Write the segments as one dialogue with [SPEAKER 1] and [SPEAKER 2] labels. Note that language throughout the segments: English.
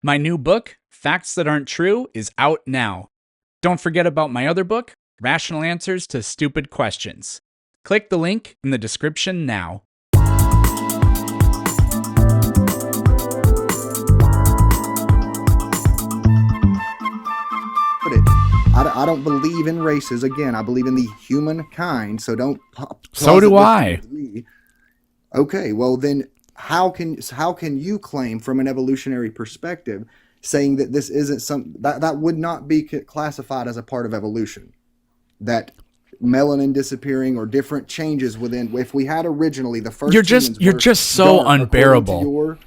[SPEAKER 1] My new book, Facts That Aren't True, is out now. Don't forget about my other book, Rational Answers to Stupid Questions. Click the link in the description now.
[SPEAKER 2] I don't believe in races. Again, I believe in the humankind. So don't.
[SPEAKER 1] So do I.
[SPEAKER 2] Okay, well then, how can you claim from an evolutionary perspective, saying that this isn't that would not be classified as a part of evolution, that melanin disappearing or different changes within? If we had originally the first,
[SPEAKER 1] you're just so unbearable.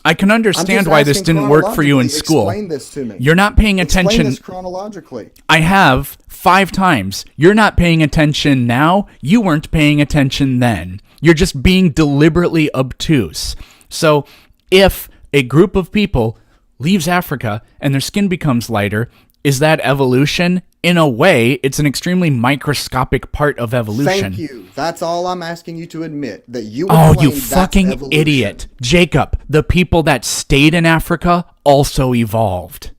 [SPEAKER 1] I can understand why this didn't work for you in school.
[SPEAKER 2] Explain this to me.
[SPEAKER 1] You're not paying attention.
[SPEAKER 2] Explain this chronologically.
[SPEAKER 1] I have 5 times. You're not paying attention now. You weren't paying attention then. You're just being deliberately obtuse. So if a group of people leaves Africa and their skin becomes lighter, is that evolution? In a way, it's an extremely microscopic part of evolution.
[SPEAKER 2] Thank you. That's all I'm asking you to admit. That you.
[SPEAKER 1] Oh, you fucking idiot. Jacob, the people that stayed in Africa also evolved.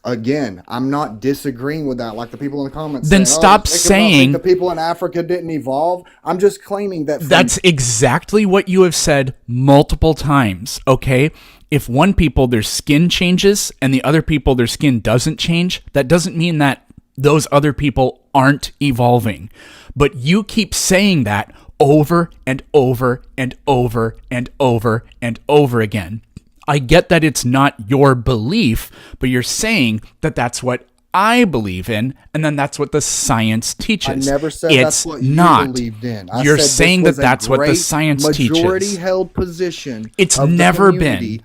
[SPEAKER 2] Again, I'm not disagreeing with that like the people in the comments.
[SPEAKER 1] Then stop saying
[SPEAKER 2] the people in Africa didn't evolve. I'm just claiming that.
[SPEAKER 1] That's exactly what you have said multiple times, okay? If one people, their skin changes and the other people, their skin doesn't change, that doesn't mean that those other people aren't evolving. But you keep saying that over and over and over and over and over again. I get that it's not your belief, but you're saying that that's what I believe in, and then that's what the science teaches.
[SPEAKER 2] I never said
[SPEAKER 1] it's
[SPEAKER 2] that's what you
[SPEAKER 1] not.
[SPEAKER 2] believed in.
[SPEAKER 1] You're saying that that's what the science teaches.
[SPEAKER 2] Majority-held position.
[SPEAKER 1] It's never been.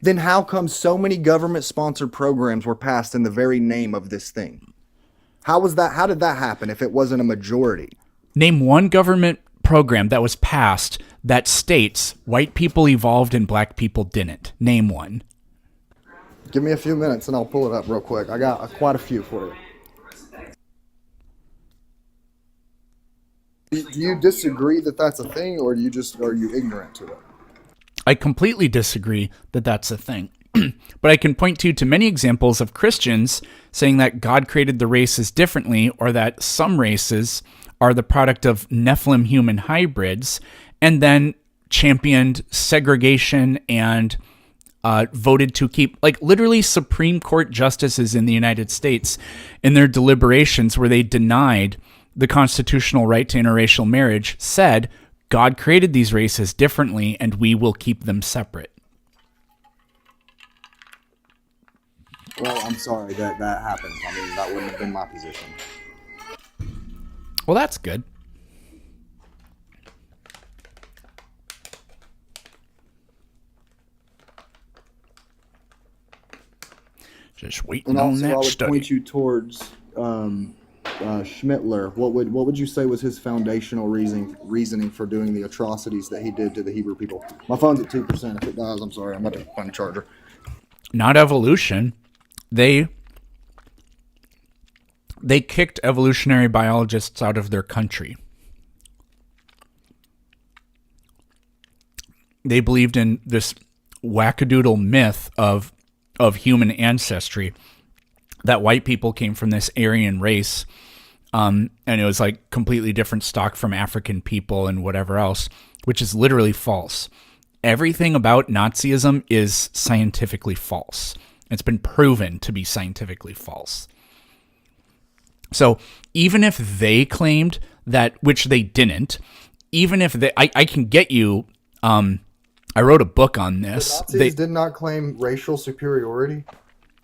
[SPEAKER 2] Then how come so many government-sponsored programs were passed in the very name of this thing? How was that? How did that happen if it wasn't a majority?
[SPEAKER 1] Name one government program that was passed that states white people evolved and black people didn't. Name one.
[SPEAKER 2] Give me a few minutes and I'll pull it up real quick. I got quite a few for you. Do you disagree that that's a thing, or are you ignorant to it?
[SPEAKER 1] I completely disagree that that's a thing. But I can point to many examples of Christians saying that God created the races differently, or that some races are the product of Nephilim human hybrids, and then championed segregation and voted to keep, like, literally Supreme Court justices in the United States in their deliberations where they denied the constitutional right to interracial marriage said, God created these races differently, and we will keep them separate.
[SPEAKER 2] Well, I'm sorry that happened. I mean, that wouldn't have been my position.
[SPEAKER 1] Well, that's good. Just waiting on that
[SPEAKER 2] I would
[SPEAKER 1] study.
[SPEAKER 2] point you towards Schmittler. What would you say was his foundational reasoning for doing the atrocities that he did to the Hebrew people? My phone's at 2%. If it dies, I'm sorry. I'm about to find a charger.
[SPEAKER 1] Not evolution. They kicked evolutionary biologists out of their country. They believed in this wackadoodle myth of human ancestry, that white people came from this Aryan race, and it was like completely different stock from African people and whatever else, which is literally false. Everything about Nazism is scientifically false. It's been proven to be scientifically false. So even if they claimed that, which they didn't, even if they, I can get you, I wrote a book on this.
[SPEAKER 2] The Nazis did not claim racial superiority?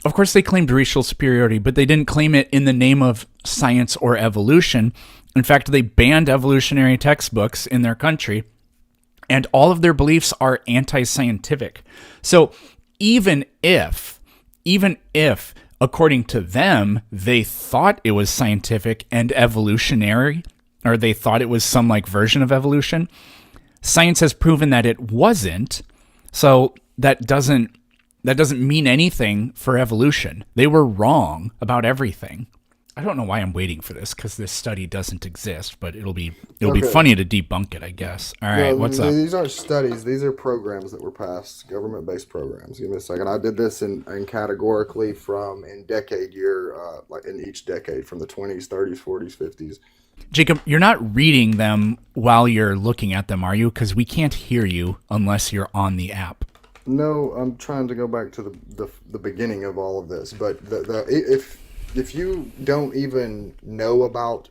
[SPEAKER 1] Of course they claimed racial superiority, but they didn't claim it in the name of science or evolution. In fact, they banned evolutionary textbooks in their country, and all of their beliefs are anti-scientific. So even if, according to them, they thought it was scientific and evolutionary, or they thought it was some like version of evolution, science has proven that it wasn't. So that doesn't mean anything for evolution. They were wrong about everything. I don't know why I'm waiting for this, because this study doesn't exist, but it'll be
[SPEAKER 2] Okay.
[SPEAKER 1] funny to debunk it, I guess. All right,
[SPEAKER 2] No,
[SPEAKER 1] what's up?
[SPEAKER 2] these aren't studies. These are programs that were passed, government-based programs. Give me a second. I did this in categorically from in decade year, like in each decade, from the 20s, 30s, 40s, 50s.
[SPEAKER 1] Jacob, you're not reading them while you're looking at them, are you? Because we can't hear you unless you're on the app.
[SPEAKER 2] No, I'm trying to go back to the beginning of all of this. But if you don't even know about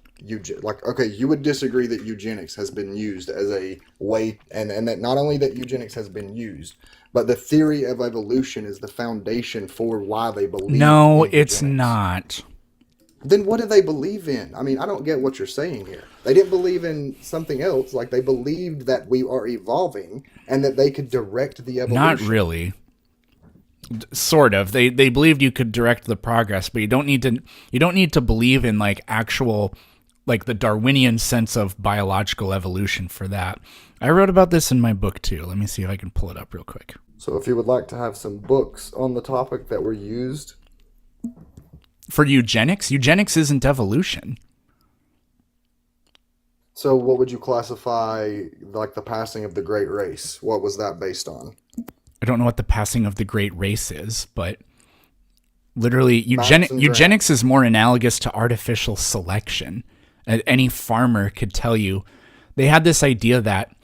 [SPEAKER 2] like, okay, you would disagree that eugenics has been used as a way, and that not only that eugenics has been used, but the theory of evolution is the foundation for why they believed
[SPEAKER 1] No,
[SPEAKER 2] in
[SPEAKER 1] it's
[SPEAKER 2] eugenics.
[SPEAKER 1] not.
[SPEAKER 2] Then what do they believe in? I mean, I don't get what you're saying here. They didn't believe in something else. Like, they believed that we are evolving and that they could direct the
[SPEAKER 1] Not
[SPEAKER 2] evolution.
[SPEAKER 1] really. Sort of. They believed you could direct the progress, but you don't need to believe in like actual, like the Darwinian sense of biological evolution for that. I wrote about this in my book too. Let me see if I can pull it up real quick.
[SPEAKER 2] So if you would like to have some books on the topic that were used.
[SPEAKER 1] For eugenics isn't evolution.
[SPEAKER 2] So what would you classify like the passing of the great race? What was that based on?
[SPEAKER 1] I don't know what the passing of the great race is, but literally
[SPEAKER 2] Maps and
[SPEAKER 1] eugenics
[SPEAKER 2] graphs.
[SPEAKER 1] is more analogous to artificial selection. Any farmer could tell you. They had this idea that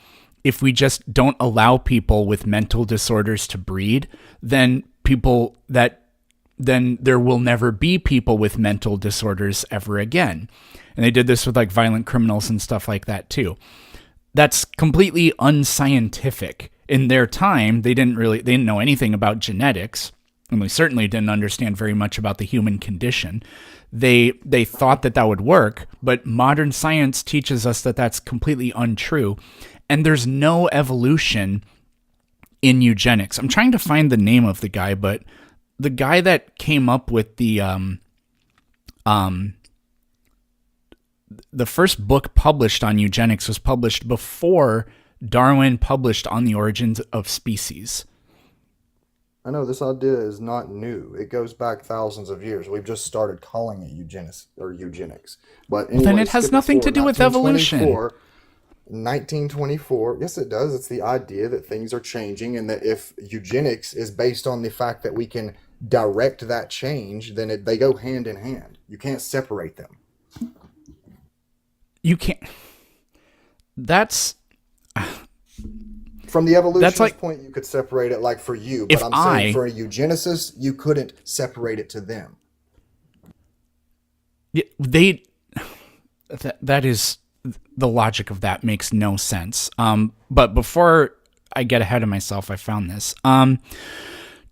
[SPEAKER 1] if we just don't allow people with mental disorders to breed, then there will never be people with mental disorders ever again. And they did this with like violent criminals and stuff like that too. That's completely unscientific. In their time, they didn't know anything about genetics, and they certainly didn't understand very much about the human condition. They thought that would work, but modern science teaches us that that's completely untrue. And there's no evolution in eugenics. I'm trying to find the name of the guy, but the guy that came up with the first book published on eugenics was published before Darwin published On the Origins of Species.
[SPEAKER 2] I know this idea is not new. It goes back thousands of years. We've just started calling it eugenics. But
[SPEAKER 1] Well, then
[SPEAKER 2] anyway,
[SPEAKER 1] it has
[SPEAKER 2] skipping
[SPEAKER 1] nothing to
[SPEAKER 2] forward,
[SPEAKER 1] do with evolution.
[SPEAKER 2] 1924, yes, it does. It's the idea that things are changing and that if eugenics is based on the fact that we can direct that change, then they go hand in hand. You can't separate them.
[SPEAKER 1] You can't. That's
[SPEAKER 2] From the evolutionist
[SPEAKER 1] like
[SPEAKER 2] point, you could separate it like for you,
[SPEAKER 1] if
[SPEAKER 2] but I'm saying for a eugenicist, you couldn't separate it to them.
[SPEAKER 1] they that is the logic of that makes no sense. But before I get ahead of myself, I found this.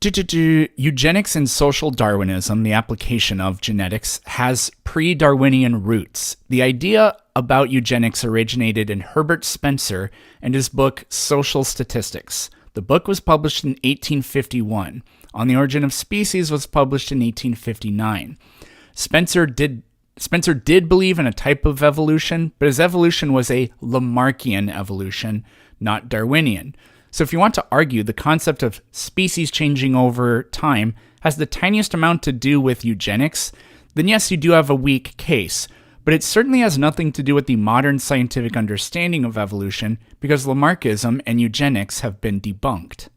[SPEAKER 1] Eugenics and social Darwinism, the application of genetics, has pre-Darwinian roots. The idea about eugenics originated in Herbert Spencer and his book Social Statistics. The book was published in 1851. On the Origin of Species was published in 1859. Spencer did believe in a type of evolution, but his evolution was a Lamarckian evolution, not Darwinian. So if you want to argue the concept of species changing over time has the tiniest amount to do with eugenics, then yes, you do have a weak case. But it certainly has nothing to do with the modern scientific understanding of evolution, because Lamarckism and eugenics have been debunked.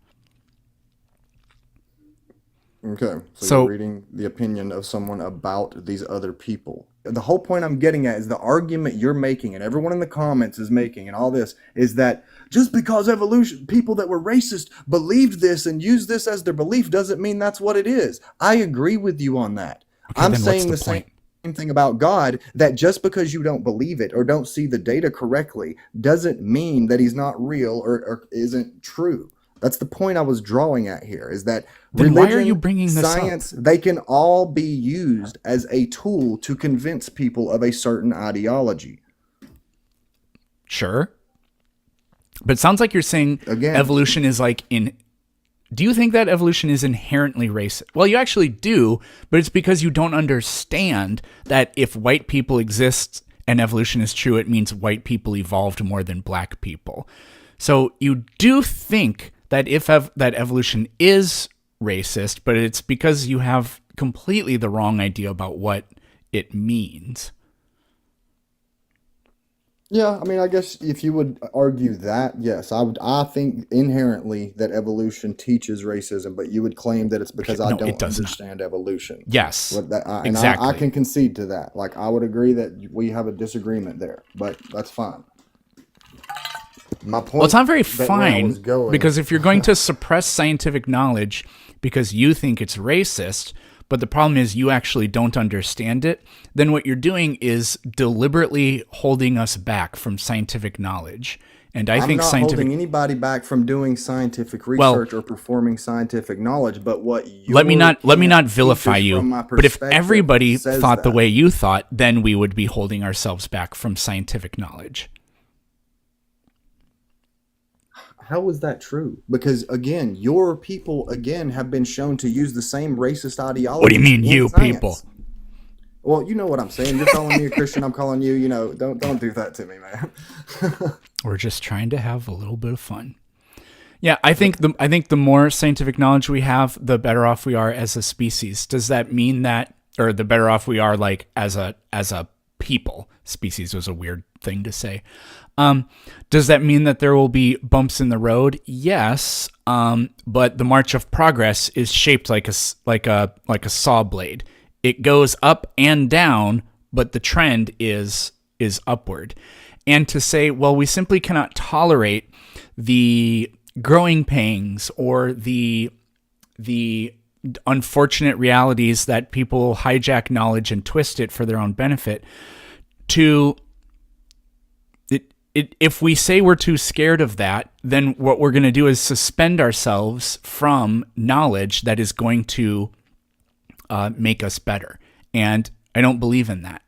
[SPEAKER 2] Okay, so
[SPEAKER 1] So
[SPEAKER 2] you're reading the opinion of someone about these other people. The whole point I'm getting at is the argument you're making, and everyone in the comments is making, and all this, is that just because evolution, people that were racist believed this and used this as their belief doesn't mean that's what it is. I agree with you on that.
[SPEAKER 1] okay,
[SPEAKER 2] I'm
[SPEAKER 1] then what's
[SPEAKER 2] saying
[SPEAKER 1] the
[SPEAKER 2] the
[SPEAKER 1] point?
[SPEAKER 2] same thing about God, that just because you don't believe it or don't see the data correctly doesn't mean that he's not real or isn't true. That's the point I was drawing at here, is that
[SPEAKER 1] Then
[SPEAKER 2] religion,
[SPEAKER 1] why are you bringing this up?
[SPEAKER 2] science, they can all be used as a tool to convince people of a certain ideology.
[SPEAKER 1] Sure. But it sounds like you're saying
[SPEAKER 2] Again,
[SPEAKER 1] evolution is like do you think that evolution is inherently racist? Well, you actually do, but it's because you don't understand that if white people exist and evolution is true, it means white people evolved more than black people. So you do think that that evolution is racist, but it's because you have completely the wrong idea about what it means.
[SPEAKER 2] Yeah, I mean, I guess if you would argue that, yes, I think inherently that evolution teaches racism, but you would claim that it's because I
[SPEAKER 1] No, it
[SPEAKER 2] don't
[SPEAKER 1] does not.
[SPEAKER 2] understand evolution.
[SPEAKER 1] Yes,
[SPEAKER 2] And
[SPEAKER 1] exactly.
[SPEAKER 2] I can concede to that. Like, I would agree that we have a disagreement there, but that's fine. My point.
[SPEAKER 1] Well, it's not very
[SPEAKER 2] that where I was
[SPEAKER 1] fine,
[SPEAKER 2] going-
[SPEAKER 1] because if you're going to suppress scientific knowledge because you think it's racist, but the problem is you actually don't understand it, then what you're doing is deliberately holding us back from scientific knowledge. And I
[SPEAKER 2] I'm
[SPEAKER 1] think
[SPEAKER 2] not
[SPEAKER 1] scientific.
[SPEAKER 2] holding anybody back from doing scientific research or performing scientific knowledge, but what you
[SPEAKER 1] Let me not vilify you. But if everybody thought the way you thought, then we would be holding ourselves back from scientific knowledge.
[SPEAKER 2] How is that true? Because again, your people again have been shown to use the same racist ideology.
[SPEAKER 1] What do you mean, you people?
[SPEAKER 2] Well, you know what I'm saying. You're calling me a Christian. I'm calling you. You know, don't do that to me, man.
[SPEAKER 1] We're just trying to have a little bit of fun. Yeah, I think the more scientific knowledge we have, the better off we are as a species. Does that mean that, or the better off we are like as a people? Species was a weird thing to say. Does that mean that there will be bumps in the road? Yes, but the march of progress is shaped like a saw blade. It goes up and down, but the trend is upward. And to say, well, we simply cannot tolerate the growing pangs or the unfortunate realities that people hijack knowledge and twist it for their own benefit. If we say we're too scared of that, then what we're going to do is suspend ourselves from knowledge that is going to make us better. And I don't believe in that.